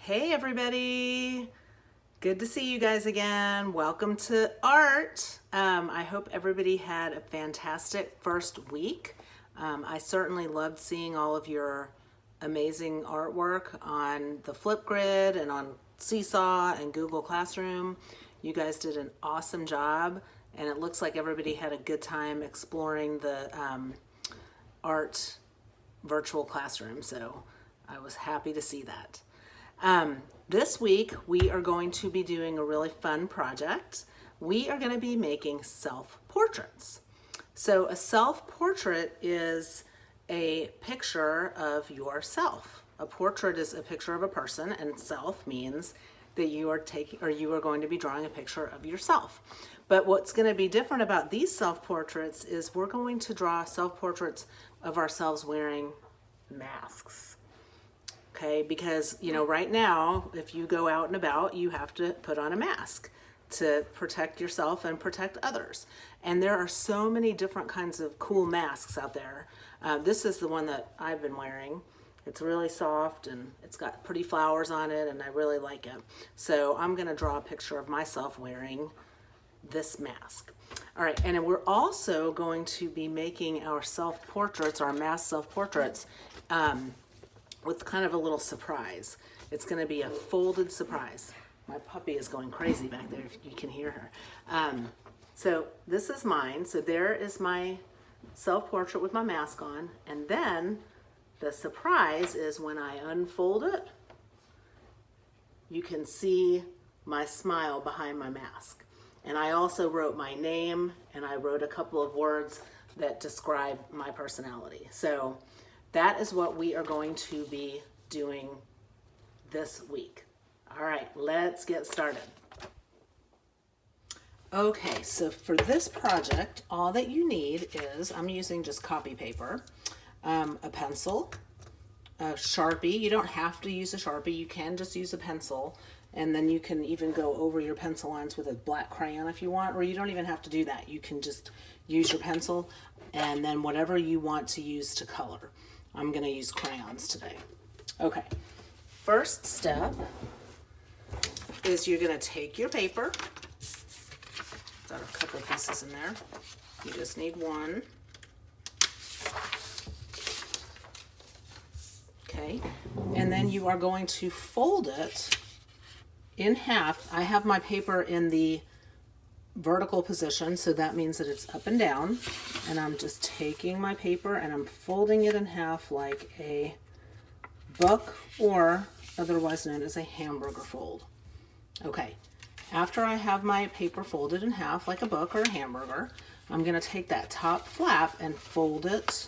Hey everybody, good to see you guys again. Welcome to art. I hope everybody had a fantastic first week. I certainly loved seeing all of your amazing artwork on the Flipgrid and on Seesaw and Google Classroom. You guys did an awesome job, and it looks like everybody had a good time exploring the art virtual classroom, so I was happy to see that. This week we are going to be doing a really fun project. We are going to be making self-portraits. So a self-portrait is a picture of yourself. A portrait is a picture of a person, and self means that you are going to be drawing a picture of yourself. But what's going to be different about these self-portraits is we're going to draw self-portraits of ourselves wearing masks. Okay, because right now, if you go out and about, you have to put on a mask to protect yourself and protect others. And there are so many different kinds of cool masks out there. This is the one that I've been wearing. It's really soft and it's got pretty flowers on it, and I really like it. So I'm gonna draw a picture of myself wearing this mask. All right, and we're also going to be making our self-portraits, our mask self-portraits, with kind of a little surprise. It's going to be a folded surprise. My puppy is going crazy back there, if you can hear her. So this is mine. So there is my self-portrait with my mask on. And then the surprise is when I unfold it, you can see my smile behind my mask. And I also wrote my name, and I wrote a couple of words that describe my personality. So that is what we are going to be doing this week. All right, let's get started. Okay, so for this project, all that you need is, I'm using just copy paper, a pencil, a Sharpie. You don't have to use a Sharpie, you can just use a pencil, and then you can even go over your pencil lines with a black crayon if you want, or you don't even have to do that. You can just use your pencil and then whatever you want to use to color. I'm going to use crayons today. Okay, first step is you're going to take your paper. Got a couple pieces in there. You just need one. Okay, and then you are going to fold it in half. I have my paper in the vertical position, so that means that it's up and down, and I'm just taking my paper and I'm folding it in half like a book, or otherwise known as a hamburger fold. Okay, after I have my paper folded in half like a book or a hamburger, I'm going to take that top flap and fold it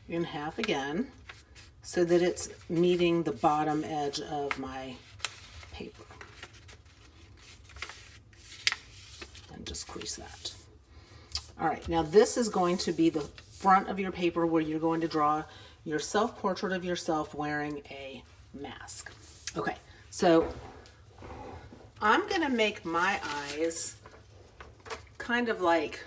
in half again so that it's meeting the bottom edge of my paper. Just crease that. All right, now this is going to be the front of your paper where you're going to draw your self-portrait of yourself wearing a mask. Okay, so I'm gonna make my eyes kind of like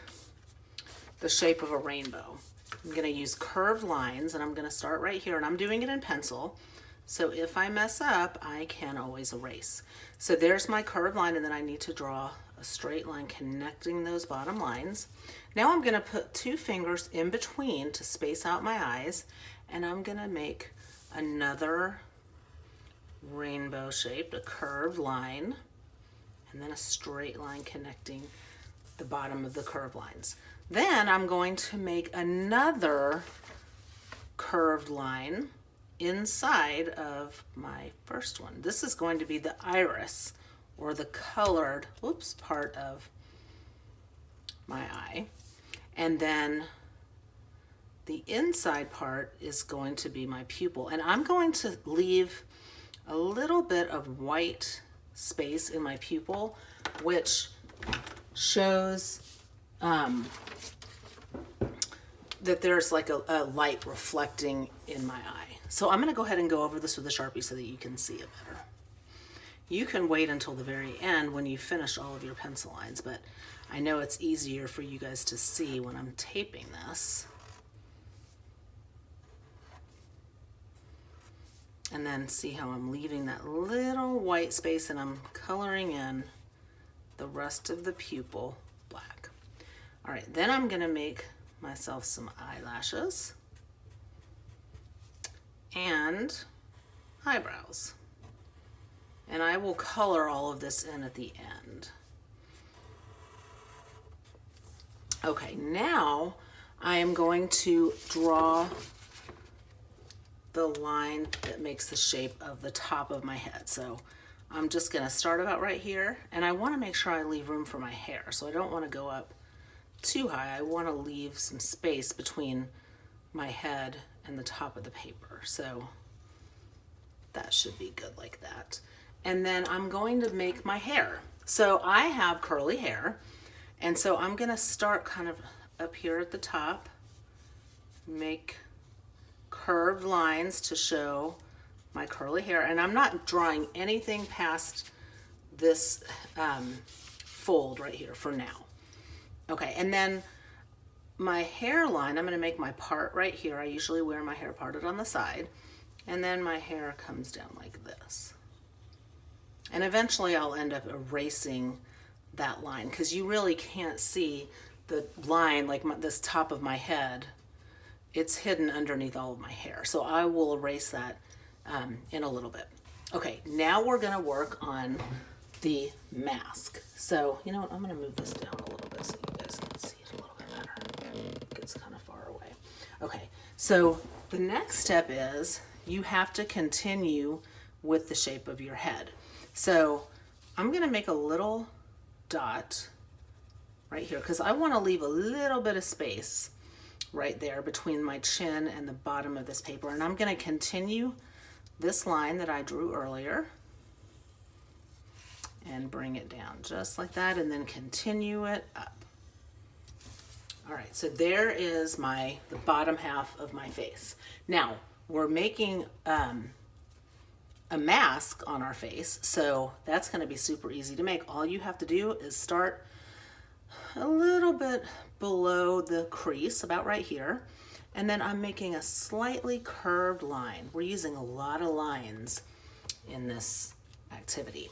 the shape of a rainbow. I'm gonna use curved lines, and I'm gonna start right here, and I'm doing it in pencil. So if I mess up, I can always erase. So there's my curved line, and then I need to draw a straight line connecting those bottom lines. Now I'm going to put two fingers in between to space out my eyes, and I'm going to make another rainbow shaped, a curved line, and then a straight line connecting the bottom of the curved lines. Then I'm going to make another curved line inside of my first one. This is going to be the iris, or the colored, part of my eye. And then the inside part is going to be my pupil. And I'm going to leave a little bit of white space in my pupil, which shows that there's like a light reflecting in my eye. So I'm gonna go ahead and go over this with a Sharpie so that you can see it better. You can wait until the very end when you finish all of your pencil lines, but I know it's easier for you guys to see when I'm taping this. And then see how I'm leaving that little white space and I'm coloring in the rest of the pupil black. All right, then I'm gonna make myself some eyelashes and eyebrows. And I will color all of this in at the end. Okay, now I am going to draw the line that makes the shape of the top of my head. So I'm just gonna start about right here, and I wanna make sure I leave room for my hair. So I don't wanna go up too high. I wanna leave some space between my head and the top of the paper. So that should be good like that. And then I'm going to make my hair. So I have curly hair, and so I'm gonna start kind of up here at the top, make curved lines to show my curly hair, and I'm not drawing anything past this fold right here for now. Okay, and then my hairline, I'm gonna make my part right here. I usually wear my hair parted on the side, and then my hair comes down like this. And eventually I'll end up erasing that line because you really can't see the line like this top of my head. It's hidden underneath all of my hair. So I will erase that in a little bit. Okay, now we're gonna work on the mask. So, you know what, I'm gonna move this down a little bit so you guys can see it a little bit better. It gets kind of far away. Okay, so the next step is you have to continue with the shape of your head. So I'm gonna make a little dot right here because I wanna leave a little bit of space right there between my chin and the bottom of this paper. And I'm gonna continue this line that I drew earlier and bring it down just like that and then continue it up. All right, so there is the bottom half of my face. Now, we're making a mask on our face, so that's gonna be super easy to make. All you have to do is start a little bit below the crease, about right here, and then I'm making a slightly curved line. We're using a lot of lines in this activity.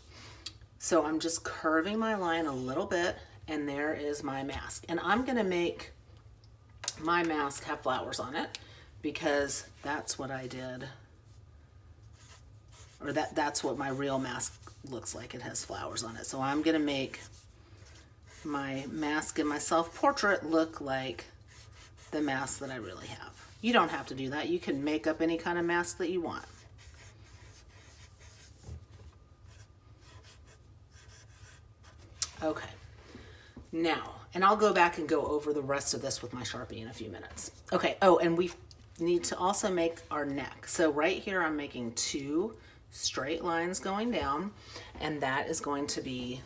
So I'm just curving my line a little bit, and there is my mask. And I'm gonna make my mask have flowers on it because that's what I did, or that's what my real mask looks like. It has flowers on it. So I'm gonna make my mask and my self-portrait look like the mask that I really have. You don't have to do that. You can make up any kind of mask that you want. Okay, now, and I'll go back and go over the rest of this with my Sharpie in a few minutes. Okay, oh, and we need to also make our neck. So right here, I'm making 2 straight lines going down, and that is going to be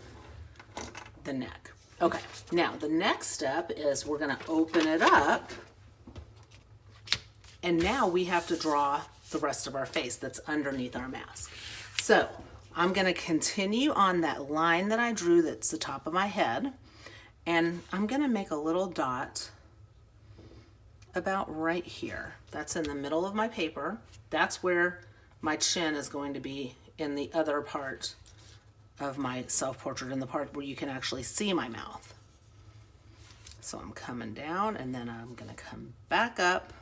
the neck. Okay, now the next step is we're gonna open it up, and now we have to draw the rest of our face that's underneath our mask. So I'm gonna continue on that line that I drew that's the top of my head, and I'm gonna make a little dot about right here. That's in the middle of my paper. That's where my chin is going to be in the other part of my self-portrait, in the part where you can actually see my mouth. So I'm coming down and then I'm gonna come back up.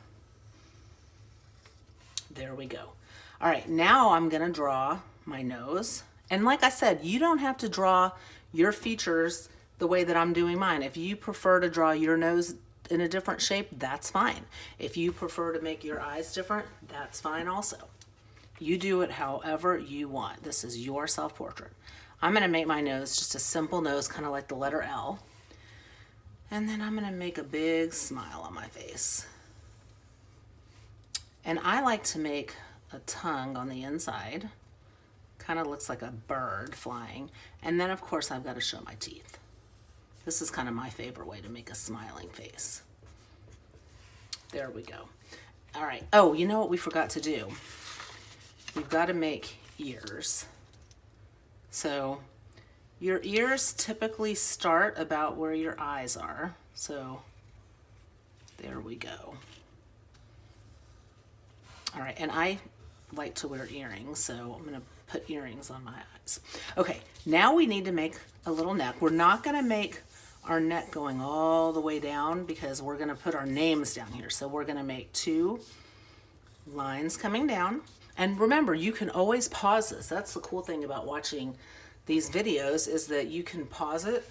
There we go. All right, now I'm gonna draw my nose. And like I said, you don't have to draw your features the way that I'm doing mine. If you prefer to draw your nose in a different shape, that's fine. If you prefer to make your eyes different, that's fine also. You do it however you want. This is your self-portrait. I'm gonna make my nose just a simple nose, kind of like the letter L. And then I'm gonna make a big smile on my face. And I like to make a tongue on the inside. Kind of looks like a bird flying. And then of course I've got to show my teeth. This is kind of my favorite way to make a smiling face. There we go. All right, oh, you know what we forgot to do? We've got to make ears. So your ears typically start about where your eyes are. So there we go. All right, and I like to wear earrings, so I'm gonna put earrings on my eyes. Okay, now we need to make a little neck. We're not gonna make our neck going all the way down because we're gonna put our names down here. So we're gonna make 2 lines coming down. And remember, you can always pause this. That's the cool thing about watching these videos, is that you can pause it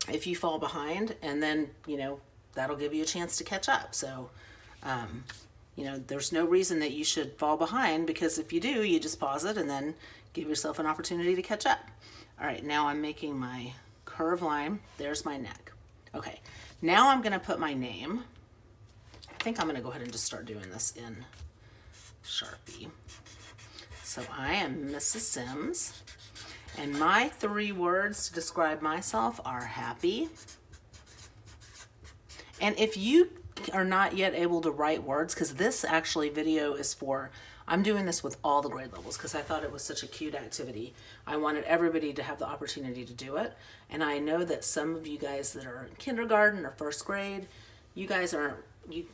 if you fall behind, and then, you know, that'll give you a chance to catch up. So, you know, there's no reason that you should fall behind, because if you do, you just pause it and then give yourself an opportunity to catch up. All right, now I'm making my curve line. There's my neck. Okay, now I'm gonna put my name. I think I'm gonna go ahead and just start doing this in Sharpie. So I am Mrs. Sims, and my 3 words to describe myself are happy. And if you are not yet able to write words, because this actually video is for, I'm doing this with all the grade levels because I thought it was such a cute activity. I wanted everybody to have the opportunity to do it. And I know that some of you guys that are in kindergarten or 1st grade, you guys aren't,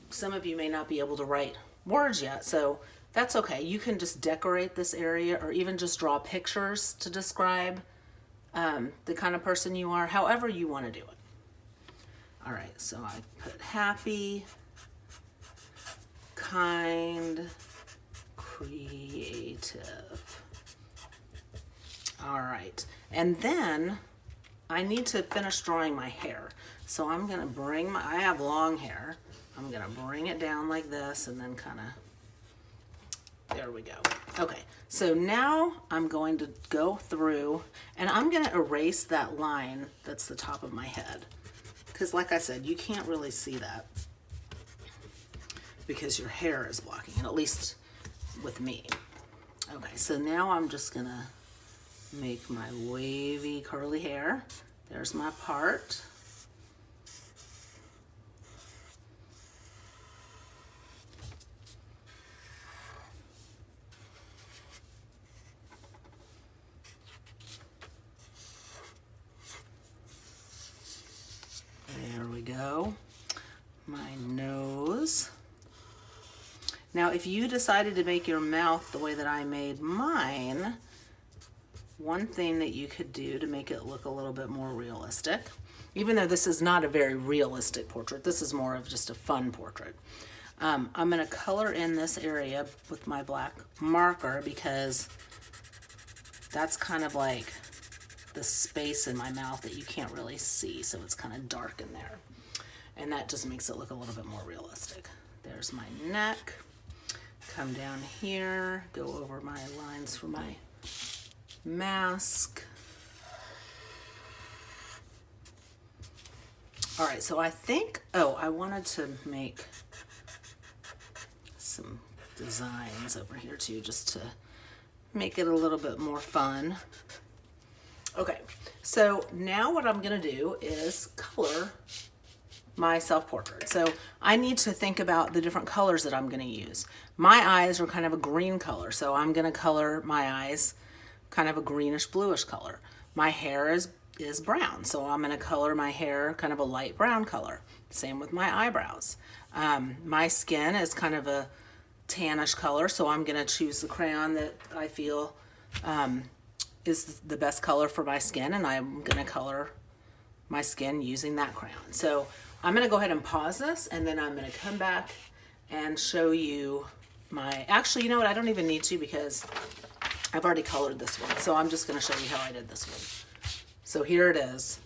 some of you may not be able to write words yet. So that's okay. You can just decorate this area, or even just draw pictures to describe the kind of person you are, however you want to do it. All right, so I put happy, kind, creative. All right, and then I need to finish drawing my hair. So I'm gonna bring I have long hair. I'm gonna bring it down like this and then kind of, there we go. Okay, so now I'm going to go through and I'm gonna erase that line that's the top of my head. Because like I said, you can't really see that because your hair is blocking it, at least with me. Okay, so now I'm just gonna make my wavy curly hair. There's my part. There we go. My nose. Now, if you decided to make your mouth the way that I made mine, one thing that you could do to make it look a little bit more realistic, even though this is not a very realistic portrait, this is more of just a fun portrait. I'm gonna color in this area with my black marker because that's kind of like the space in my mouth that you can't really see, so it's kind of dark in there. And that just makes it look a little bit more realistic. There's my neck. Come down here, go over my lines for my mask. All right, so I think, oh, I wanted to make some designs over here too, just to make it a little bit more fun. Okay, so now what I'm gonna do is color my self-portrait. So I need to think about the different colors that I'm gonna use. My eyes are kind of a green color, so I'm gonna color my eyes kind of a greenish bluish color. My hair is brown, so I'm gonna color my hair kind of a light brown color. Same with my eyebrows. My skin is kind of a tannish color, so I'm gonna choose the crayon that I feel is the best color for my skin, and I'm gonna color my skin using that crayon. So I'm gonna go ahead and pause this, and then I'm gonna come back and show you my, actually, you know what, I don't even need to because I've already colored this one. So I'm just gonna show you how I did this one. So here it is.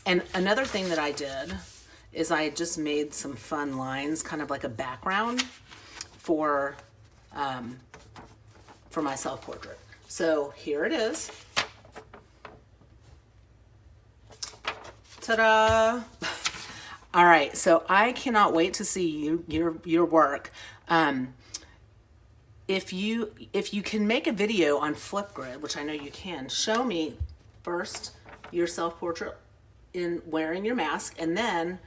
And another thing that I did is I just made some fun lines, kind of like a background for my self-portrait. So here it is. Ta-da! All right, so I cannot wait to see your work. If you can make a video on Flipgrid, which I know you can, show me first your self-portrait in wearing your mask, and then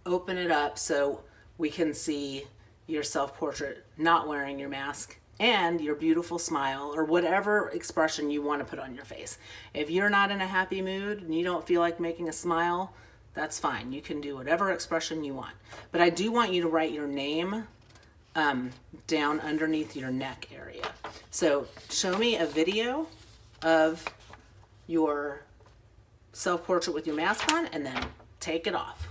open it up so we can see your self-portrait not wearing your mask and your beautiful smile, or whatever expression you want to put on your face. If you're not in a happy mood and you don't feel like making a smile, that's fine. You can do whatever expression you want. But I do want you to write your name down underneath your neck area. So show me a video of your self-portrait with your mask on, and then take it off.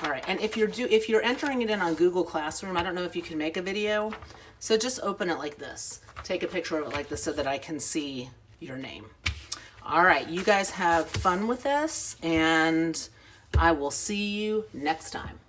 All right, and if you're entering it in on Google Classroom, I don't know if you can make a video, so just open it like this. Take a picture of it like this so that I can see your name. All right, you guys have fun with this, and I will see you next time.